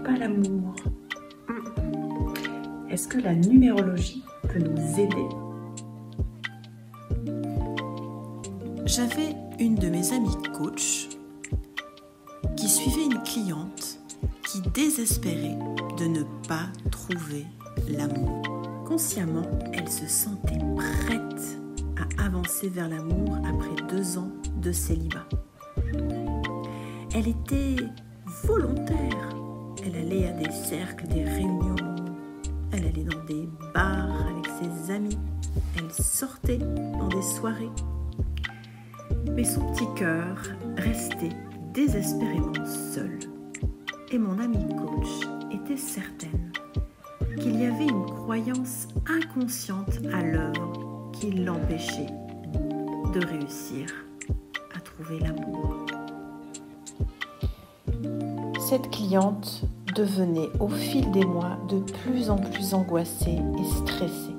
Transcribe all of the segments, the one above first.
pas l'amour. Est-ce que la numérologie peut nous aider? J'avais une de mes amies coach qui suivait une cliente qui désespérait de ne pas trouver l'amour. Consciemment, elle se sentait prête à avancer vers l'amour après 2 ans de célibat. Elle était volontaire. Elle allait à des cercles, des réunions. Elle allait dans des bars avec ses amis. Elle sortait dans des soirées. Mais son petit cœur restait désespérément seul. Et mon amie coach était certaine qu'il y avait une croyance inconsciente à l'œuvre qui l'empêchait de réussir à trouver l'amour. Cette cliente devenait au fil des mois de plus en plus angoissée et stressée.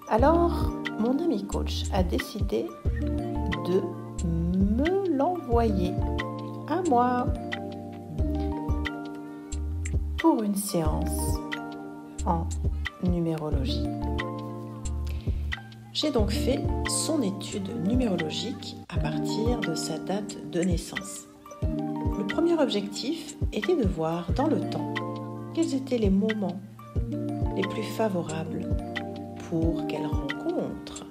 Alors, mon ami coach a décidé de me l'envoyer à moi pour une séance en numérologie. J'ai donc fait son étude numérologique à partir de sa date de naissance. Le premier objectif était de voir dans le temps quels étaient les moments les plus favorables pour qu'elle rencontre.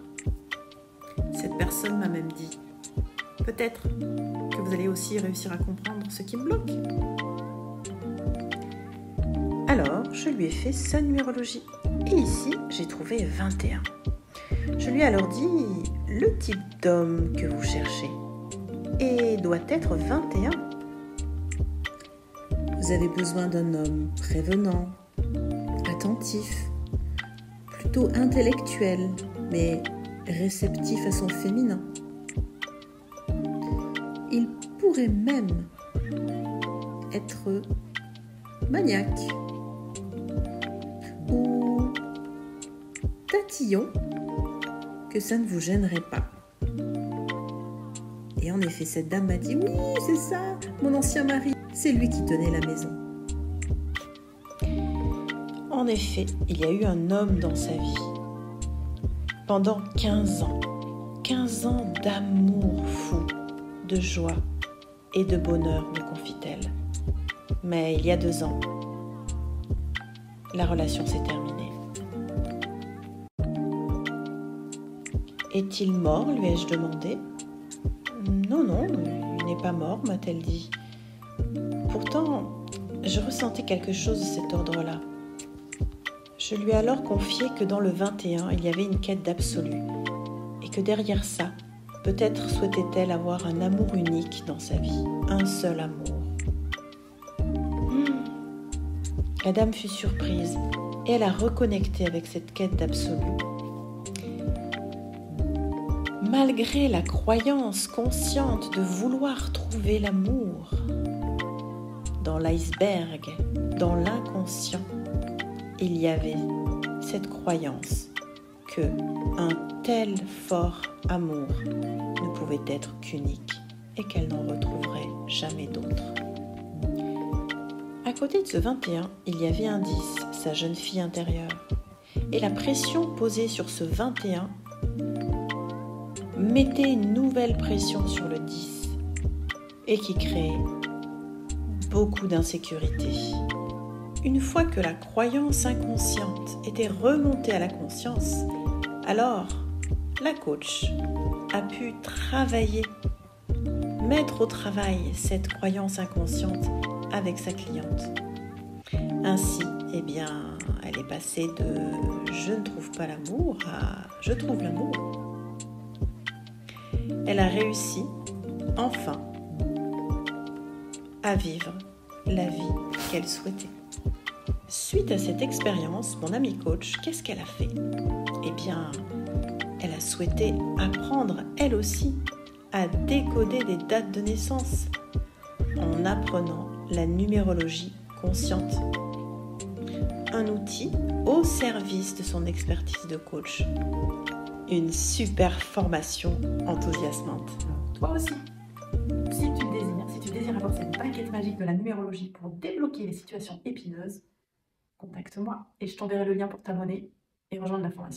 Cette personne m'a même dit « Peut-être que vous allez aussi réussir à comprendre ce qui me bloque. » Alors, je lui ai fait sa numérologie. Et ici, j'ai trouvé 21. Je lui ai alors dit « Le type d'homme que vous cherchez et doit être 21. Vous avez besoin d'un homme prévenant, attentif, plutôt intellectuel, mais réceptif à son féminin. Il pourrait même être maniaque ou tatillon, que ça ne vous gênerait pas. » Et en effet, cette dame m'a dit « Oui, c'est ça, mon ancien mari, c'est lui qui tenait la maison. » En effet, il y a eu un homme dans sa vie. Pendant 15 ans d'amour fou, de joie et de bonheur, me confie-t-elle. Mais il y a 2 ans, la relation s'est terminée. Est-il mort, lui ai-je demandé. Non, il n'est pas mort, m'a-t-elle dit. Pourtant, je ressentais quelque chose de cet ordre-là. Je lui ai alors confié que dans le 21, il y avait une quête d'absolu et que derrière ça, peut-être souhaitait-elle avoir un amour unique dans sa vie, un seul amour. La dame fut surprise et elle a reconnecté avec cette quête d'absolu. Malgré la croyance consciente de vouloir trouver l'amour, dans l'iceberg, dans l'inconscient, il y avait cette croyance que un tel fort amour ne pouvait être qu'unique et qu'elle n'en retrouverait jamais d'autre. À côté de ce 21, il y avait un 10, sa jeune fille intérieure. Et la pression posée sur ce 21 mettait une nouvelle pression sur le 10 et qui créait beaucoup d'insécurité. Une fois que la croyance inconsciente était remontée à la conscience, alors la coach a pu travailler, mettre au travail cette croyance inconsciente avec sa cliente. Ainsi, elle est passée de « je ne trouve pas l'amour » à « je trouve l'amour ». Elle a réussi, enfin, à vivre la vie qu'elle souhaitait. Suite à cette expérience, mon amie coach, qu'est-ce qu'elle a fait? Elle a souhaité apprendre, elle aussi, à décoder des dates de naissance en apprenant la numérologie consciente. Un outil au service de son expertise de coach. Une super formation enthousiasmante. Toi aussi, si tu le désires, si tu désires avoir cette baguette magique de la numérologie pour débloquer les situations épineuses, contacte-moi et je t'enverrai le lien pour t'abonner et rejoindre la formation.